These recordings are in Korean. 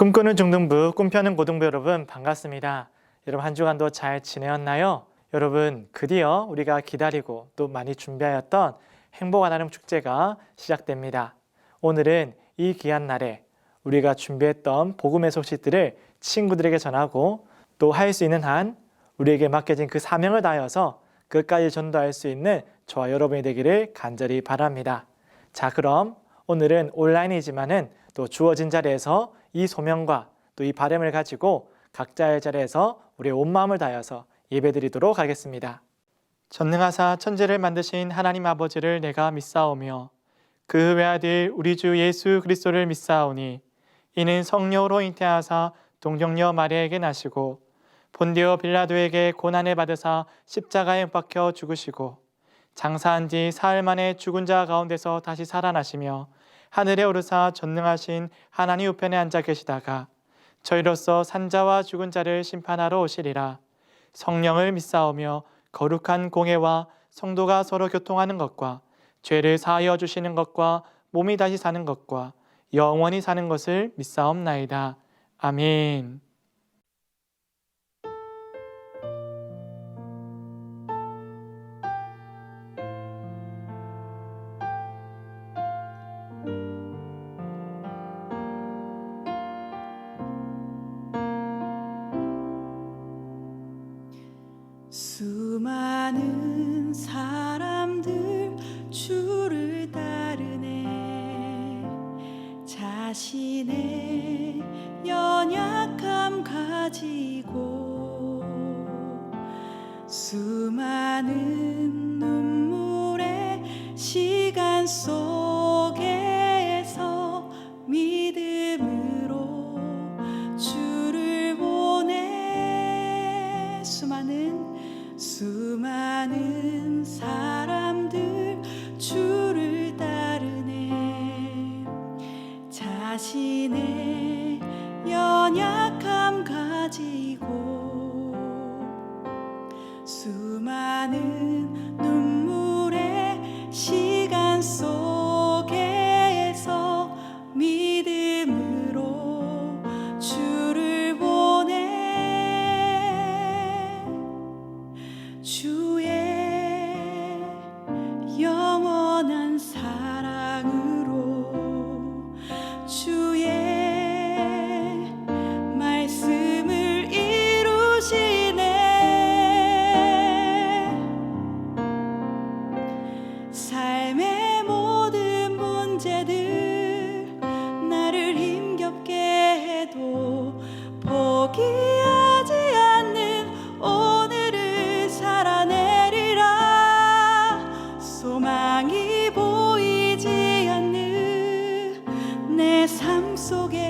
꿈꾸는 중등부, 꿈펴는 고등부 여러분 반갑습니다. 여러분 한 주간도 잘 지내었나요? 여러분 드디어 우리가 기다리고 또 많이 준비하였던 행복한 나눔 축제가 시작됩니다. 오늘은 이 귀한 날에 우리가 준비했던 복음의 소식들을 친구들에게 전하고 또 할 수 있는 한 우리에게 맡겨진 그 사명을 다하여서 끝까지 전도할 수 있는 저와 여러분이 되기를 간절히 바랍니다. 자, 그럼 오늘은 온라인이지만은 또 주어진 자리에서 이 소명과 또 이 바람을 가지고 각자의 자리에서 우리의 온 마음을 다하여서 예배드리도록 하겠습니다. 전능하사 천지를 만드신 하나님 아버지를 내가 믿사오며 그 외아들 우리 주 예수 그리스도를 믿사오니 이는 성령으로 잉태하사 동정녀 마리아에게 나시고 본디오 빌라도에게 고난을 받으사 십자가에 못 박혀 죽으시고 장사한 지 사흘 만에 죽은 자 가운데서 다시 살아나시며 하늘에 오르사 전능하신 하나님 우편에 앉아 계시다가 저희로서 산자와 죽은 자를 심판하러 오시리라. 성령을 믿사오며 거룩한 공회와 성도가 서로 교통하는 것과 죄를 사하여 주시는 것과 몸이 다시 사는 것과 영원히 사는 것을 믿사옵나이다. 아멘. 수많은 사람들 주를 따르네. 자신의 연약함 가지고 수많은 눈물의 시간 속에서 믿음으로 주를 보내. 수많은 사람들 주를 따르네. 자신의 연약함 가지고 수많은 눈물의 시간 속에서 믿음으로 주를 보내. 주의 영원한 사랑으로 주의 말씀을 이루시네. 삶의 모든 문제들 나를 힘겹게 해도 포기하지 않는 오늘을 살아내리라. 소망이 보이지 않는 내 삶 속에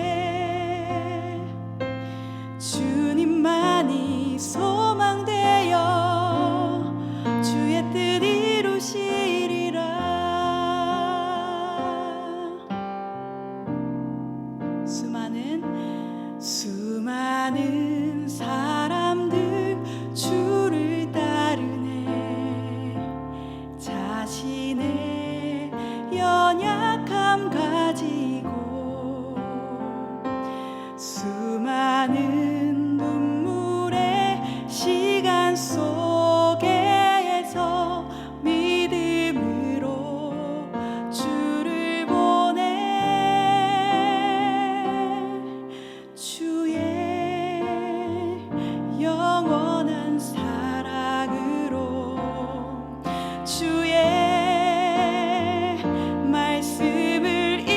주님만이 소망되어 주의 뜻 이루시리라. 수많은 사람들 주를 따르네. 자신의 연약함 가지고 수많은 눈물의 시간 속에서 믿음으로 주를 보내. 주의 영원한 사랑으로 주의 말씀을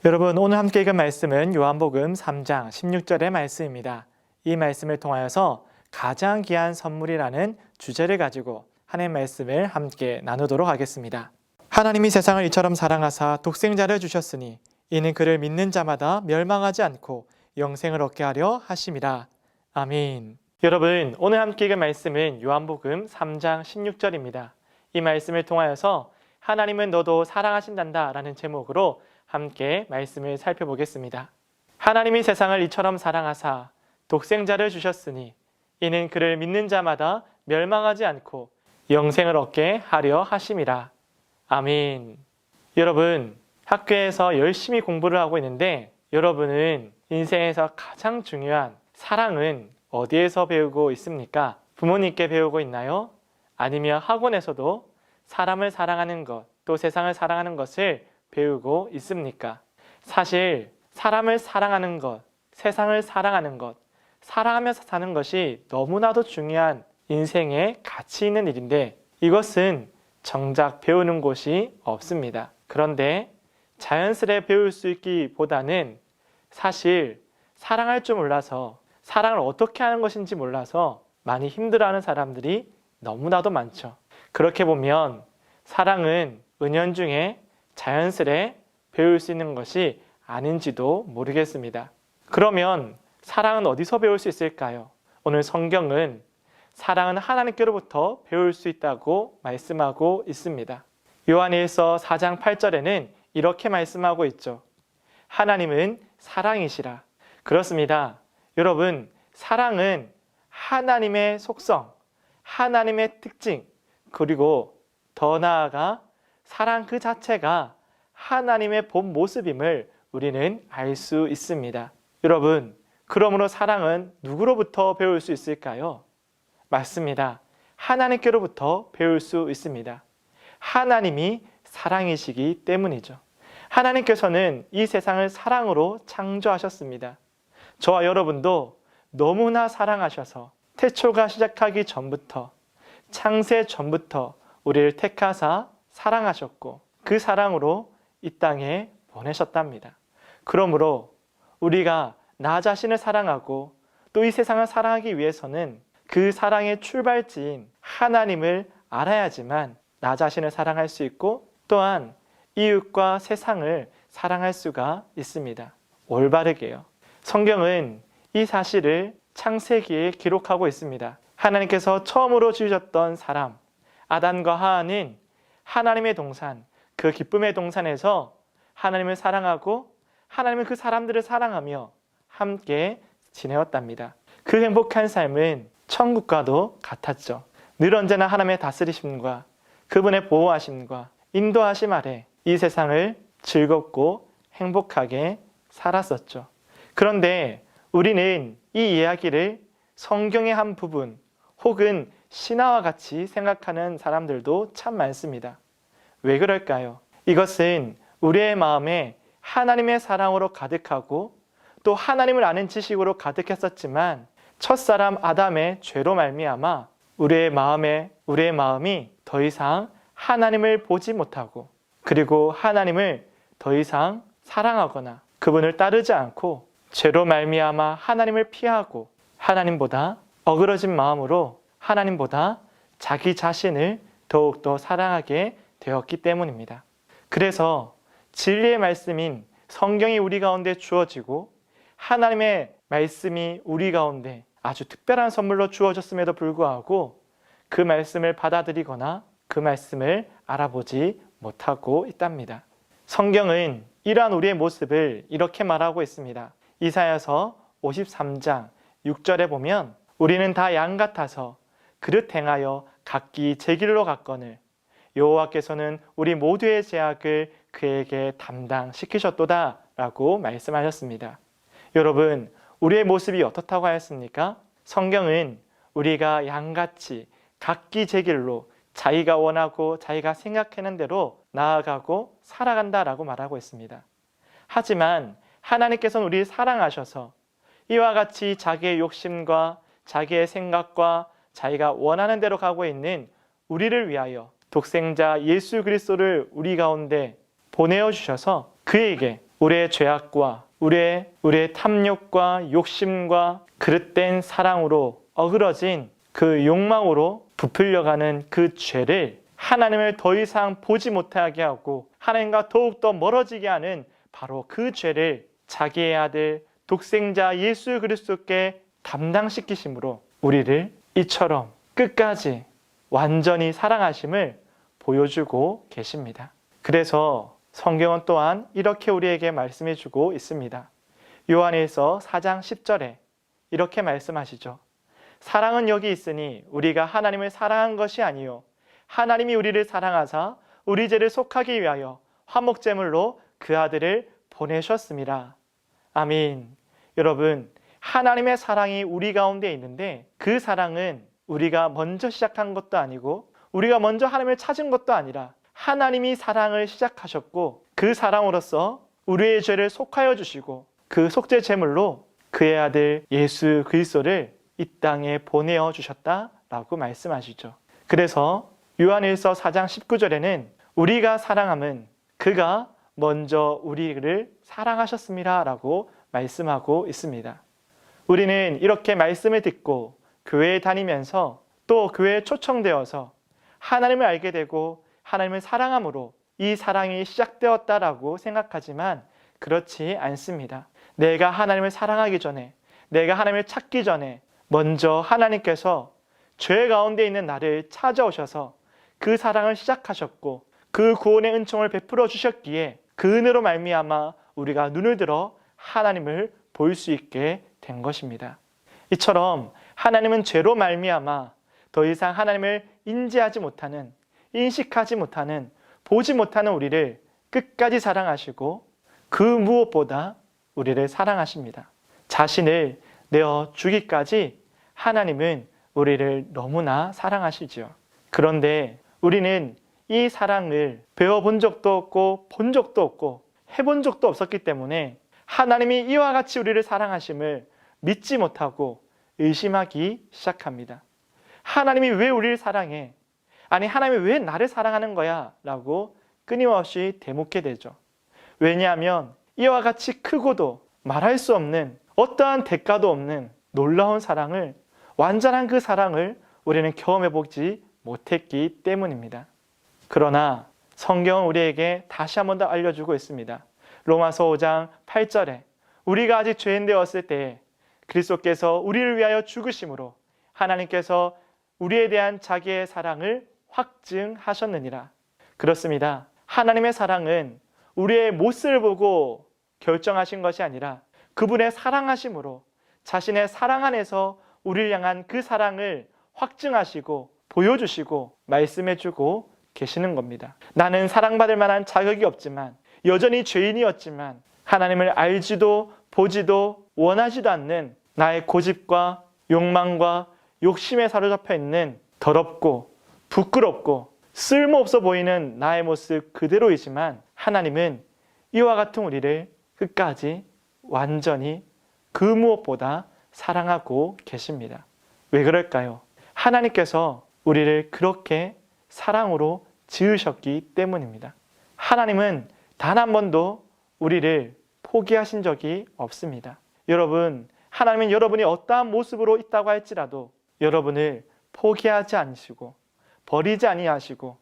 여러분, 오늘 함께 읽은 말씀은 요한복음 3장 16절의 말씀입니다. 이 말씀을 통하여서 가장 귀한 선물이라는 주제를 가지고 하나님의 말씀을 함께 나누도록 하겠습니다. 하나님이 세상을 이처럼 사랑하사 독생자를 주셨으니 이는 그를 믿는 자마다 멸망하지 않고 영생을 얻게 하려 하심이라. 아멘. 여러분, 오늘 함께 읽은 말씀은 요한복음 3장 16절입니다. 이 말씀을 통하여서 하나님은 너도 사랑하신단다 라는 제목으로 함께 말씀을 살펴보겠습니다. 하나님이 세상을 이처럼 사랑하사 독생자를 주셨으니 이는 그를 믿는 자마다 멸망하지 않고 영생을 얻게 하려 하심이라. 아멘. 여러분, 학교에서 열심히 공부를 하고 있는데 여러분은 인생에서 가장 중요한 사랑은 어디에서 배우고 있습니까? 부모님께 배우고 있나요? 아니면 학원에서도 사람을 사랑하는 것, 또 세상을 사랑하는 것을 배우고 있습니까? 사실 사람을 사랑하는 것, 세상을 사랑하는 것, 사랑하면서 사는 것이 너무나도 중요한 인생에 가치 있는 일인데 이것은 정작 배우는 곳이 없습니다. 그런데 자연스레 배울 수 있기보다는 사실 사랑할 줄 몰라서 사랑을 어떻게 하는 것인지 몰라서 많이 힘들어하는 사람들이 너무나도 많죠. 그렇게 보면 사랑은 은연중에 자연스레 배울 수 있는 것이 아닌지도 모르겠습니다. 그러면 사랑은 어디서 배울 수 있을까요? 오늘 성경은 사랑은 하나님께로부터 배울 수 있다고 말씀하고 있습니다. 요한일서 4장 8절에는 이렇게 말씀하고 있죠. 하나님은 사랑이시라. 그렇습니다. 여러분, 사랑은 하나님의 속성, 하나님의 특징, 그리고 더 나아가 사랑 그 자체가 하나님의 본 모습임을 우리는 알 수 있습니다. 여러분, 그러므로 사랑은 누구로부터 배울 수 있을까요? 맞습니다. 하나님께로부터 배울 수 있습니다. 하나님이 사랑이시기 때문이죠. 하나님께서는 이 세상을 사랑으로 창조하셨습니다. 저와 여러분도 너무나 사랑하셔서 태초가 시작하기 전부터, 창세 전부터 우리를 택하사 사랑하셨고 그 사랑으로 이 땅에 보내셨답니다. 그러므로 우리가 나 자신을 사랑하고 또 이 세상을 사랑하기 위해서는 그 사랑의 출발지인 하나님을 알아야지만 나 자신을 사랑할 수 있고 또한 이웃과 세상을 사랑할 수가 있습니다. 올바르게요. 성경은 이 사실을 창세기에 기록하고 있습니다. 하나님께서 처음으로 지으셨던 사람 아담과 하와는 하나님의 동산, 그 기쁨의 동산에서 하나님을 사랑하고 하나님은 그 사람들을 사랑하며 함께 지내었답니다. 그 행복한 삶은 천국과도 같았죠. 늘 언제나 하나님의 다스리심과 그분의 보호하심과 인도하심 아래 이 세상을 즐겁고 행복하게 살았었죠. 그런데 우리는 이 이야기를 성경의 한 부분 혹은 신화와 같이 생각하는 사람들도 참 많습니다. 왜 그럴까요? 이것은 우리의 마음에 하나님의 사랑으로 가득하고 또 하나님을 아는 지식으로 가득했었지만 첫사람 아담의 죄로 말미암아 우리의 마음이 더 이상 하나님을 보지 못하고 그리고 하나님을 더 이상 사랑하거나 그분을 따르지 않고 죄로 말미암아 하나님을 피하고 하나님보다 어그러진 마음으로 하나님보다 자기 자신을 더욱더 사랑하게 되었기 때문입니다. 그래서 진리의 말씀인 성경이 우리 가운데 주어지고 하나님의 말씀이 우리 가운데 아주 특별한 선물로 주어졌음에도 불구하고 그 말씀을 받아들이거나 그 말씀을 알아보지 못하고 있답니다. 성경은 이러한 우리의 모습을 이렇게 말하고 있습니다. 이사야서 53장 6절에 보면 우리는 다 양 같아서 그릇 행하여 각기 제 길로 갔거늘 여호와께서는 우리 모두의 죄악을 그에게 담당시키셨도다 라고 말씀하셨습니다. 여러분, 우리의 모습이 어떻다고 하였습니까? 성경은 우리가 양같이 각기 제 길로 자기가 원하고 자기가 생각하는 대로 나아가고 살아간다라고 말하고 있습니다. 하지만 하나님께서는 우리를 사랑하셔서 이와 같이 자기의 욕심과 자기의 생각과 자기가 원하는 대로 가고 있는 우리를 위하여 독생자 예수 그리스도를 우리 가운데 보내어 주셔서 그에게 우리의 죄악과 우리의 탐욕과 욕심과 그릇된 사랑으로 어그러진 그 욕망으로 부풀려가는 그 죄를 하나님을 더 이상 보지 못하게 하고 하나님과 더욱더 멀어지게 하는 바로 그 죄를 자기의 아들 독생자 예수 그리스도께 담당시키심으로 우리를 이처럼 끝까지 완전히 사랑하심을 보여주고 계십니다. 그래서 성경은 또한 이렇게 우리에게 말씀해 주고 있습니다. 요한일서 4장 10절에 이렇게 말씀하시죠. 사랑은 여기 있으니 우리가 하나님을 사랑한 것이 아니요 하나님이 우리를 사랑하사 우리 죄를 속하기 위하여 화목제물로 그 아들을 보내셨습니다. 아멘. 여러분, 하나님의 사랑이 우리 가운데 있는데 그 사랑은 우리가 먼저 시작한 것도 아니고 우리가 먼저 하나님을 찾은 것도 아니라 하나님이 사랑을 시작하셨고 그 사랑으로서 우리의 죄를 속하여 주시고 그 속죄 제물로 그의 아들 예수 그리스도를 이 땅에 보내어 주셨다라고 말씀하시죠. 그래서 요한일서 4장 19절에는 우리가 사랑함은 그가 먼저 우리를 사랑하셨습니다 라고 말씀하고 있습니다. 우리는 이렇게 말씀을 듣고 교회에 다니면서 또 교회에 초청되어서 하나님을 알게 되고 하나님을 사랑함으로 이 사랑이 시작되었다라고 생각하지만 그렇지 않습니다. 내가 하나님을 사랑하기 전에, 내가 하나님을 찾기 전에 먼저 하나님께서 죄 가운데 있는 나를 찾아오셔서 그 사랑을 시작하셨고 그 구원의 은총을 베풀어 주셨기에 그 은혜로 말미암아 우리가 눈을 들어 하나님을 볼 수 있게 된 것입니다. 이처럼 하나님은 죄로 말미암아 더 이상 하나님을 인지하지 못하는, 인식하지 못하는, 보지 못하는 우리를 끝까지 사랑하시고 그 무엇보다 우리를 사랑하십니다. 자신을 내어 주기까지 하나님은 우리를 너무나 사랑하시죠. 그런데 우리는 이 사랑을 배워본 적도 없고 본 적도 없고 해본 적도 없었기 때문에 하나님이 이와 같이 우리를 사랑하심을 믿지 못하고 의심하기 시작합니다. 하나님이 왜 우리를 사랑해? 아니 하나님이 왜 나를 사랑하는 거야? 라고 끊임없이 되묻게 되죠. 왜냐하면 이와 같이 크고도 말할 수 없는 어떠한 대가도 없는 놀라운 사랑을, 완전한 그 사랑을 우리는 경험해보지 못했기 때문입니다. 그러나 성경은 우리에게 다시 한 번 더 알려주고 있습니다. 로마서 5장 8절에 우리가 아직 죄인 되었을 때에 그리스도께서 우리를 위하여 죽으심으로 하나님께서 우리에 대한 자기의 사랑을 확증하셨느니라. 그렇습니다. 하나님의 사랑은 우리의 모습을 보고 결정하신 것이 아니라 그분의 사랑하심으로 자신의 사랑 안에서 우리를 향한 그 사랑을 확증하시고 보여주시고 말씀해주고 계시는 겁니다. 나는 사랑받을 만한 자격이 없지만 여전히 죄인이었지만 하나님을 알지도 보지도 원하지도 않는 나의 고집과 욕망과 욕심에 사로잡혀 있는 더럽고 부끄럽고 쓸모없어 보이는 나의 모습 그대로이지만 하나님은 이와 같은 우리를 끝까지 완전히 그 무엇보다 사랑하고 계십니다. 왜 그럴까요? 하나님께서 우리를 그렇게 사랑으로 지으셨기 때문입니다. 하나님은 단 한 번도 우리를 포기하신 적이 없습니다. 여러분, 하나님은 여러분이 어떠한 모습으로 있다고 할지라도 여러분을 포기하지 않으시고 버리지 아니하시고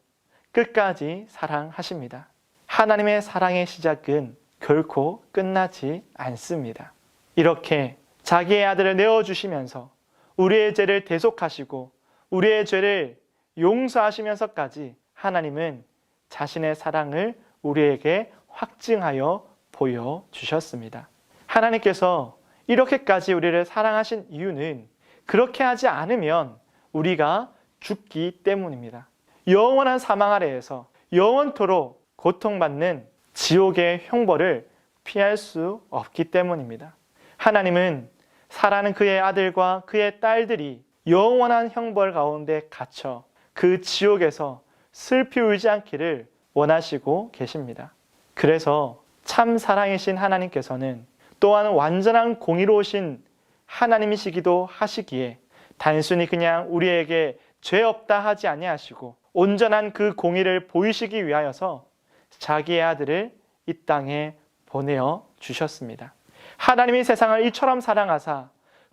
끝까지 사랑하십니다. 하나님의 사랑의 시작은 결코 끝나지 않습니다. 이렇게 자기의 아들을 내어주시면서 우리의 죄를 대속하시고 우리의 죄를 용서하시면서까지 하나님은 자신의 사랑을 우리에게 확증하여 보여주셨습니다. 하나님께서 이렇게까지 우리를 사랑하신 이유는 그렇게 하지 않으면 우리가 죽기 때문입니다. 영원한 사망 아래에서 영원토록 고통받는 지옥의 형벌을 피할 수 없기 때문입니다. 하나님은 사랑하는 그의 아들과 그의 딸들이 영원한 형벌 가운데 갇혀 그 지옥에서 슬피 울지 않기를 원하시고 계십니다. 그래서 참 사랑이신 하나님께서는 또한 완전한 공의로우신 하나님이시기도 하시기에 단순히 그냥 우리에게 죄 없다 하지 아니하시고 온전한 그 공의를 보이시기 위하여서 자기의 아들을 이 땅에 보내어 주셨습니다. 하나님이 세상을 이처럼 사랑하사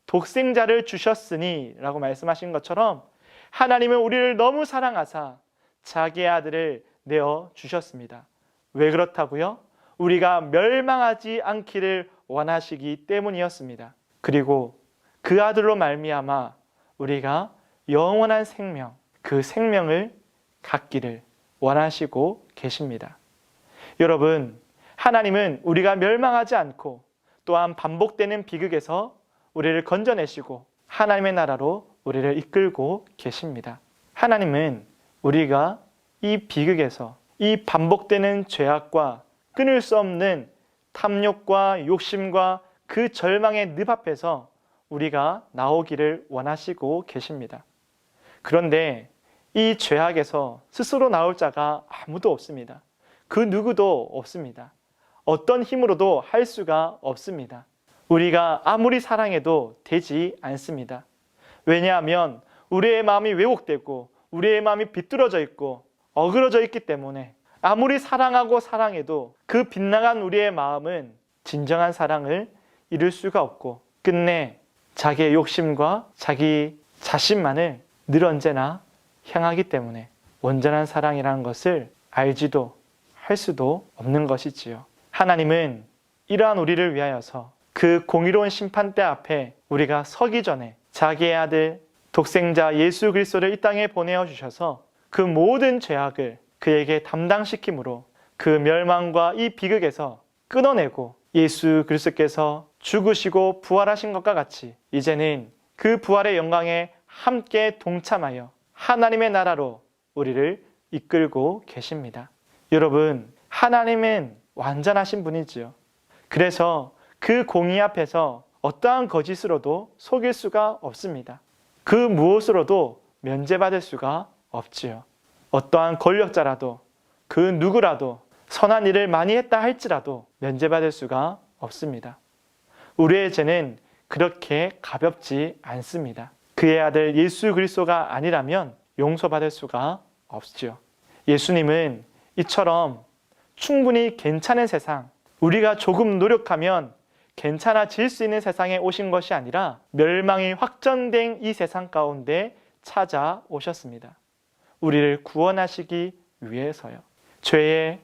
독생자를 주셨으니 라고 말씀하신 것처럼 하나님은 우리를 너무 사랑하사 자기의 아들을 내어 주셨습니다. 왜 그렇다고요? 우리가 멸망하지 않기를 원하시기 때문이었습니다. 그리고 그 아들로 말미암아 우리가 영원한 생명, 그 생명을 갖기를 원하시고 계십니다. 여러분, 하나님은 우리가 멸망하지 않고 또한 반복되는 비극에서 우리를 건져내시고 하나님의 나라로 우리를 이끌고 계십니다. 하나님은 우리가 이 비극에서 이 반복되는 죄악과 끊을 수 없는 탐욕과 욕심과 그 절망의 늪 앞에서 우리가 나오기를 원하시고 계십니다. 그런데 이 죄악에서 스스로 나올 자가 아무도 없습니다. 그 누구도 없습니다. 어떤 힘으로도 할 수가 없습니다. 우리가 아무리 사랑해도 되지 않습니다. 왜냐하면 우리의 마음이 왜곡되고 우리의 마음이 비뚤어져 있고 어그러져 있기 때문에 아무리 사랑하고 사랑해도 그 빗나간 우리의 마음은 진정한 사랑을 이룰 수가 없고 끝내 자기의 욕심과 자기 자신만을 늘 언제나 향하기 때문에 온전한 사랑이라는 것을 알지도 할 수도 없는 것이지요. 하나님은 이러한 우리를 위하여서 그 공의로운 심판대 앞에 우리가 서기 전에 자기의 아들 독생자 예수 그리스도를 이 땅에 보내어 주셔서 그 모든 죄악을 그에게 담당시킴으로 그 멸망과 이 비극에서 끊어내고 예수 그리스도께서 죽으시고 부활하신 것과 같이 이제는 그 부활의 영광에 함께 동참하여 하나님의 나라로 우리를 이끌고 계십니다. 여러분, 하나님은 완전하신 분이지요. 그래서 그 공의 앞에서 어떠한 거짓으로도 속일 수가 없습니다. 그 무엇으로도 면제받을 수가 없지요. 어떠한 권력자라도 그 누구라도 선한 일을 많이 했다 할지라도 면제받을 수가 없습니다. 우리의 죄는 그렇게 가볍지 않습니다. 그의 아들 예수 그리스도가 아니라면 용서받을 수가 없지요. 예수님은 이처럼 충분히 괜찮은 세상, 우리가 조금 노력하면 괜찮아질 수 있는 세상에 오신 것이 아니라 멸망이 확정된 이 세상 가운데 찾아오셨습니다. 우리를 구원하시기 위해서요. 죄의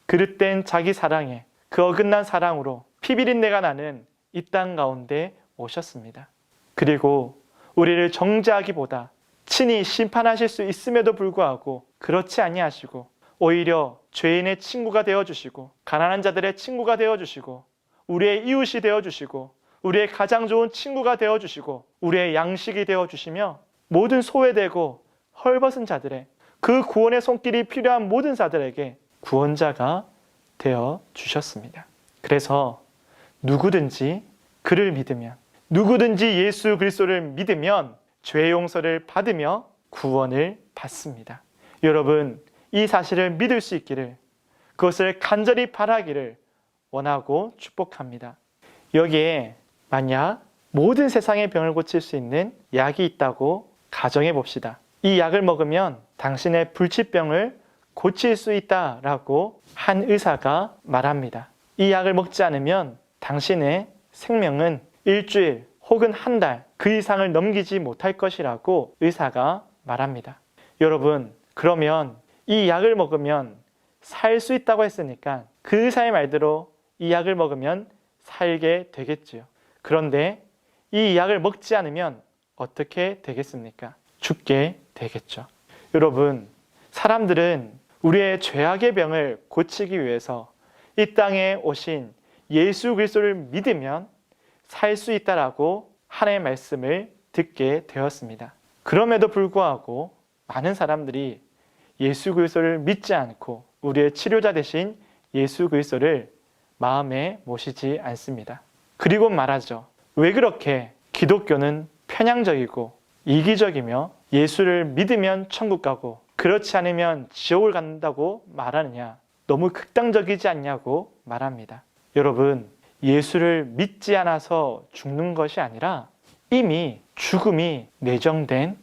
그릇된 자기 사랑에 그 어긋난 사랑으로 피비린내가 나는 이 땅 가운데 오셨습니다. 그리고 우리를 정죄하기보다 친히 심판하실 수 있음에도 불구하고 그렇지 아니하시고 오히려 죄인의 친구가 되어주시고 가난한 자들의 친구가 되어주시고 우리의 이웃이 되어주시고 우리의 가장 좋은 친구가 되어주시고 우리의 양식이 되어주시며 모든 소외되고 헐벗은 자들의 그 구원의 손길이 필요한 모든 자들에게 구원자가 되어주셨습니다. 그래서 누구든지 그를 믿으면 누구든지 예수 그리스도를 믿으면 죄 용서를 받으며 구원을 받습니다. 여러분, 이 사실을 믿을 수 있기를 그것을 간절히 바라기를 원하고 축복합니다. 여기에 만약 모든 세상의 병을 고칠 수 있는 약이 있다고 가정해 봅시다. 이 약을 먹으면 당신의 불치병을 고칠 수 있다라고 한 의사가 말합니다. 이 약을 먹지 않으면 당신의 생명은 일주일 혹은 한 달 그 이상을 넘기지 못할 것이라고 의사가 말합니다. 여러분, 그러면 이 약을 먹으면 살 수 있다고 했으니까 그 의사의 말대로 이 약을 먹으면 살게 되겠지요. 그런데 이 약을 먹지 않으면 어떻게 되겠습니까? 죽게 되겠죠. 여러분, 사람들은 우리의 죄악의 병을 고치기 위해서 이 땅에 오신 예수 그리스도를 믿으면 살 수 있다라고 하나님의 말씀을 듣게 되었습니다. 그럼에도 불구하고 많은 사람들이 예수 그리스도를 믿지 않고 우리의 치료자 되신 예수 그리스도를 마음에 모시지 않습니다. 그리고 말하죠. 왜 그렇게 기독교는 편향적이고 이기적이며 예수를 믿으면 천국 가고 그렇지 않으면 지옥을 간다고 말하느냐? 너무 극단적이지 않냐고 말합니다. 여러분, 예수를 믿지 않아서 죽는 것이 아니라 이미 죽음이 내정된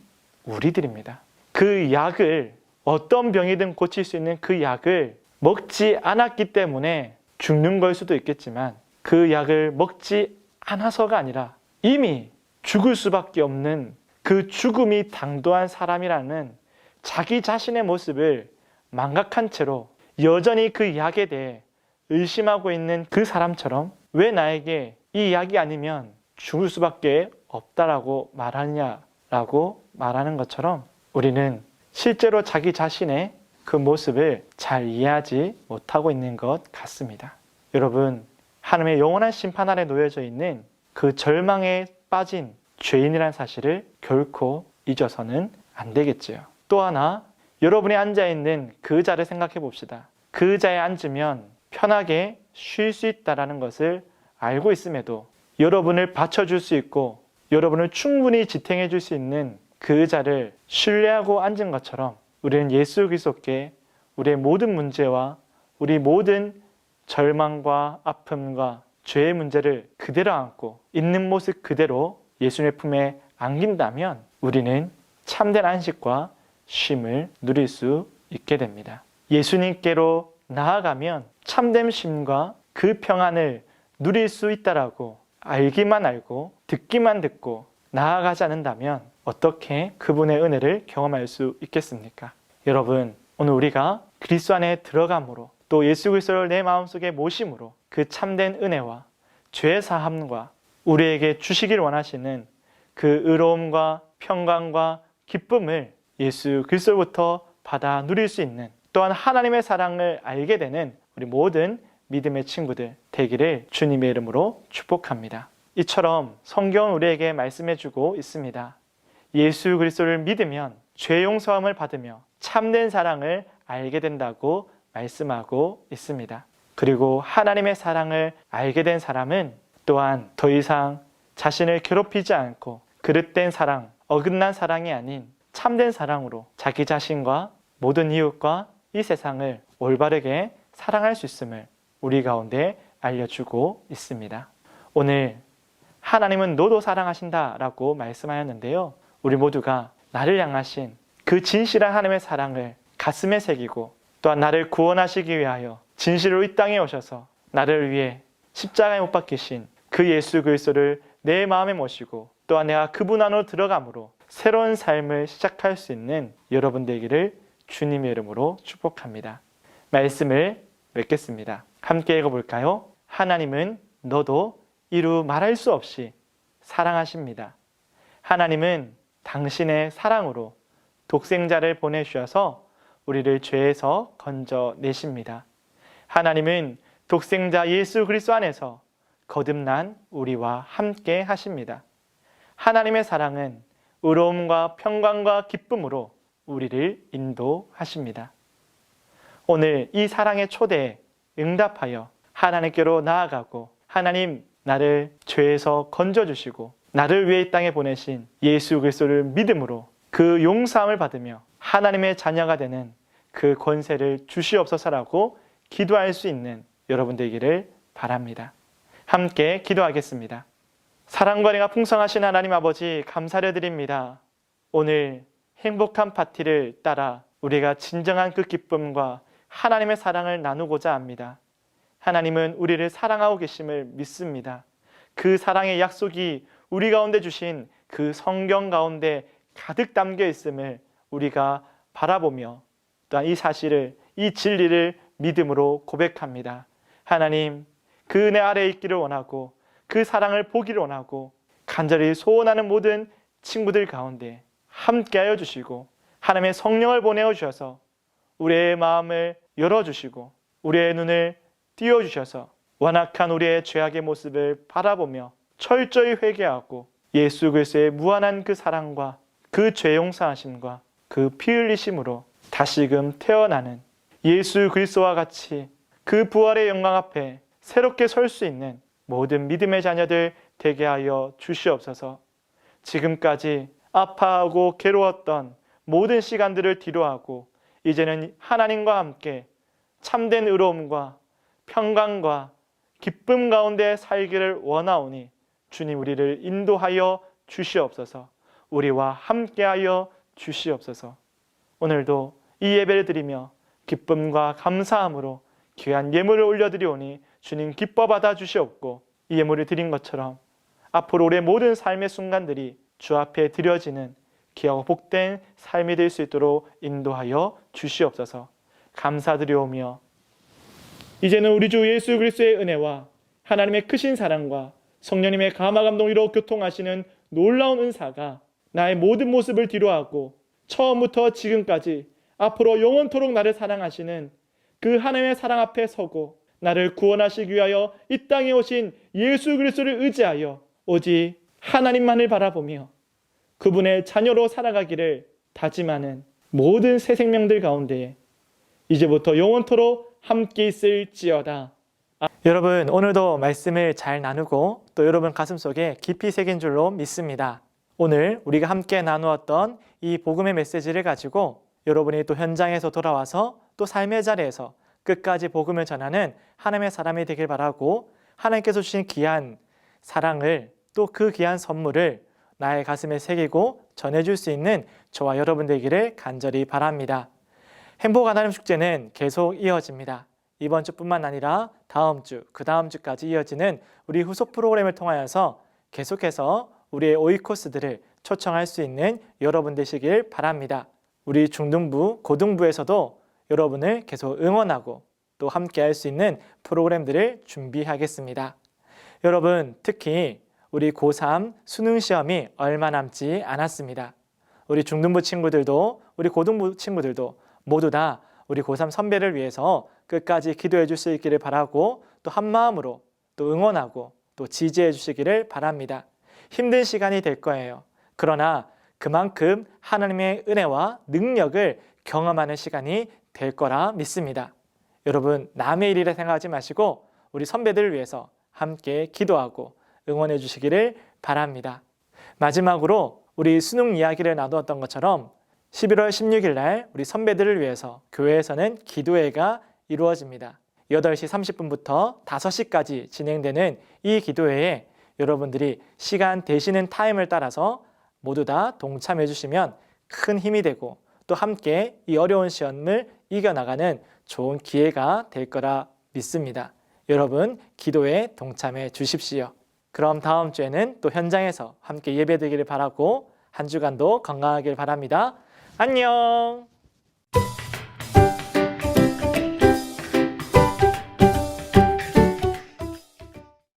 우리들입니다. 그 약을 어떤 병이든 고칠 수 있는 그 약을 먹지 않았기 때문에 죽는 걸 수도 있겠지만 그 약을 먹지 않아서가 아니라 이미 죽을 수밖에 없는 그 죽음이 당도한 사람이라는 자기 자신의 모습을 망각한 채로 여전히 그 약에 대해 의심하고 있는 그 사람처럼 왜 나에게 이 약이 아니면 죽을 수밖에 없다라고 말하냐라고 말하는 것처럼 우리는 실제로 자기 자신의 그 모습을 잘 이해하지 못하고 있는 것 같습니다. 여러분, 하나님의 영원한 심판 아래 놓여져 있는 그 절망에 빠진 죄인이라는 사실을 결코 잊어서는 안 되겠지요. 또 하나, 여러분이 앉아있는 그 자를 생각해 봅시다. 그 자에 앉으면 편하게 쉴 수 있다는 것을 알고 있음에도 여러분을 받쳐줄 수 있고 여러분을 충분히 지탱해 줄 수 있는 그 자를 신뢰하고 앉은 것처럼 우리는 예수 그리스도께 우리의 모든 문제와 우리 모든 절망과 아픔과 죄의 문제를 그대로 안고 있는 모습 그대로 예수님의 품에 안긴다면 우리는 참된 안식과 쉼을 누릴 수 있게 됩니다. 예수님께로 나아가면 참된 쉼과 그 평안을 누릴 수 있다라고 알기만 알고 듣기만 듣고 나아가지 않는다면 어떻게 그분의 은혜를 경험할 수 있겠습니까? 여러분, 오늘 우리가 그리스도 안에 들어감으로 또 예수 그리스도를 내 마음속에 모심으로 그 참된 은혜와 죄 사함과 우리에게 주시길 원하시는 그 의로움과 평강과 기쁨을 예수 그리스도로부터 받아 누릴 수 있는 또한 하나님의 사랑을 알게 되는 우리 모든 믿음의 친구들 되기를 주님의 이름으로 축복합니다. 이처럼 성경은 우리에게 말씀해주고 있습니다. 예수 그리스도를 믿으면 죄 용서함을 받으며 참된 사랑을 알게 된다고 말씀하고 있습니다. 그리고 하나님의 사랑을 알게 된 사람은 또한 더 이상 자신을 괴롭히지 않고 그릇된 사랑, 어긋난 사랑이 아닌 참된 사랑으로 자기 자신과 모든 이웃과 이 세상을 올바르게 사랑할 수 있음을 우리 가운데 알려주고 있습니다. 오늘 하나님은 너도 사랑하신다라고 말씀하였는데요. 우리 모두가 나를 향하신 그 진실한 하나님의 사랑을 가슴에 새기고 또한 나를 구원하시기 위하여 진실로 이 땅에 오셔서 나를 위해 십자가에 못 박히신 그 예수 그리스도를 내 마음에 모시고 또한 내가 그분 안으로 들어감으로 새로운 삶을 시작할 수 있는 여러분 되기를 주님의 이름으로 축복합니다. 말씀을 맺겠습니다. 함께 읽어볼까요? 하나님은 너도 이루 말할 수 없이 사랑하십니다. 하나님은 당신의 사랑으로 독생자를 보내주셔서 우리를 죄에서 건져내십니다. 하나님은 독생자 예수 그리스도 안에서 거듭난 우리와 함께 하십니다. 하나님의 사랑은 의로움과 평강과 기쁨으로 우리를 인도하십니다. 오늘 이 사랑의 초대에 응답하여 하나님께로 나아가고 하나님 나를 죄에서 건져주시고 나를 위해 이 땅에 보내신 예수 그리스도를 믿음으로 그 용서함을 받으며 하나님의 자녀가 되는 그 권세를 주시옵소서라고 기도할 수 있는 여러분 되기를 바랍니다. 함께 기도하겠습니다. 사랑과 은혜가 풍성하신 하나님 아버지 감사를 드립니다. 오늘 행복한 파티를 따라 우리가 진정한 그 기쁨과 하나님의 사랑을 나누고자 합니다. 하나님은 우리를 사랑하고 계심을 믿습니다. 그 사랑의 약속이 우리 가운데 주신 그 성경 가운데 가득 담겨 있음을 우리가 바라보며 또한 이 사실을, 이 진리를 믿음으로 고백합니다. 하나님, 그 은혜 아래에 있기를 원하고 그 사랑을 보기를 원하고 간절히 소원하는 모든 친구들 가운데 함께하여 주시고 하나님의 성령을 보내어 주셔서 우리의 마음을 열어주시고 우리의 눈을 띄워주셔서 완악한 우리의 죄악의 모습을 바라보며 철저히 회개하고 예수 그리스도의 무한한 그 사랑과 그 죄 용서하심과 그 피 흘리심으로 다시금 태어나는 예수 그리스도와 같이 그 부활의 영광 앞에 새롭게 설 수 있는 모든 믿음의 자녀들 되게 하여 주시옵소서. 지금까지 아파하고 괴로웠던 모든 시간들을 뒤로하고 이제는 하나님과 함께 참된 의로움과 평강과 기쁨 가운데 살기를 원하오니 주님 우리를 인도하여 주시옵소서. 우리와 함께하여 주시옵소서. 오늘도 이 예배를 드리며 기쁨과 감사함으로 귀한 예물을 올려드리오니 주님 기뻐 받아 주시옵고, 이 예물을 드린 것처럼 앞으로 우리의 모든 삶의 순간들이 주 앞에 드려지는 귀하고 복된 삶이 될 수 있도록 인도하여 주시옵소서. 감사드리오며, 이제는 우리 주 예수 그리스도의 은혜와 하나님의 크신 사랑과 성령님의 감화 감동으로 교통하시는 놀라운 은사가 나의 모든 모습을 뒤로하고 처음부터 지금까지 앞으로 영원토록 나를 사랑하시는 그 하나님의 사랑 앞에 서고 나를 구원하시기 위하여 이 땅에 오신 예수 그리스도를 의지하여 오직 하나님만을 바라보며 그분의 자녀로 살아가기를 다짐하는 모든 새 생명들 가운데 이제부터 영원토록 함께 있을지어다. 여러분, 오늘도 말씀을 잘 나누고 또 여러분 가슴속에 깊이 새긴 줄로 믿습니다. 오늘 우리가 함께 나누었던 이 복음의 메시지를 가지고 여러분이 또 현장에서 돌아와서 또 삶의 자리에서 끝까지 복음을 전하는 하나님의 사람이 되길 바라고, 하나님께서 주신 귀한 사랑을 또 그 귀한 선물을 나의 가슴에 새기고 전해줄 수 있는 저와 여러분 되기를 간절히 바랍니다. 행복 하나님 축제는 계속 이어집니다. 이번 주뿐만 아니라 다음 주, 그 다음 주까지 이어지는 우리 후속 프로그램을 통하여서 계속해서 우리의 오이코스들을 초청할 수 있는 여러분 되시길 바랍니다. 우리 중등부, 고등부에서도 여러분을 계속 응원하고 또 함께 할 수 있는 프로그램들을 준비하겠습니다. 여러분, 특히 우리 고3 수능 시험이 얼마 남지 않았습니다. 우리 중등부 친구들도 우리 고등부 친구들도 모두 다 우리 고3 선배를 위해서 끝까지 기도해 줄 수 있기를 바라고, 또 한마음으로 또 응원하고 또 지지해 주시기를 바랍니다. 힘든 시간이 될 거예요. 그러나 그만큼 하나님의 은혜와 능력을 경험하는 시간이 될 거라 믿습니다. 여러분, 남의 일이라 생각하지 마시고 우리 선배들을 위해서 함께 기도하고 응원해 주시기를 바랍니다. 마지막으로 우리 수능 이야기를 나누었던 것처럼 11월 16일 날 우리 선배들을 위해서 교회에서는 기도회가 이루어집니다. 8시 30분부터 5시까지 진행되는 이 기도회에 여러분들이 시간 되시는 타임을 따라서 모두 다 동참해 주시면 큰 힘이 되고 또 함께 이 어려운 시험을 이겨나가는 좋은 기회가 될 거라 믿습니다. 여러분, 기도에 동참해 주십시오. 그럼 다음 주에는 또 현장에서 함께 예배드리기를 바라고 한 주간도 건강하길 바랍니다. 안녕.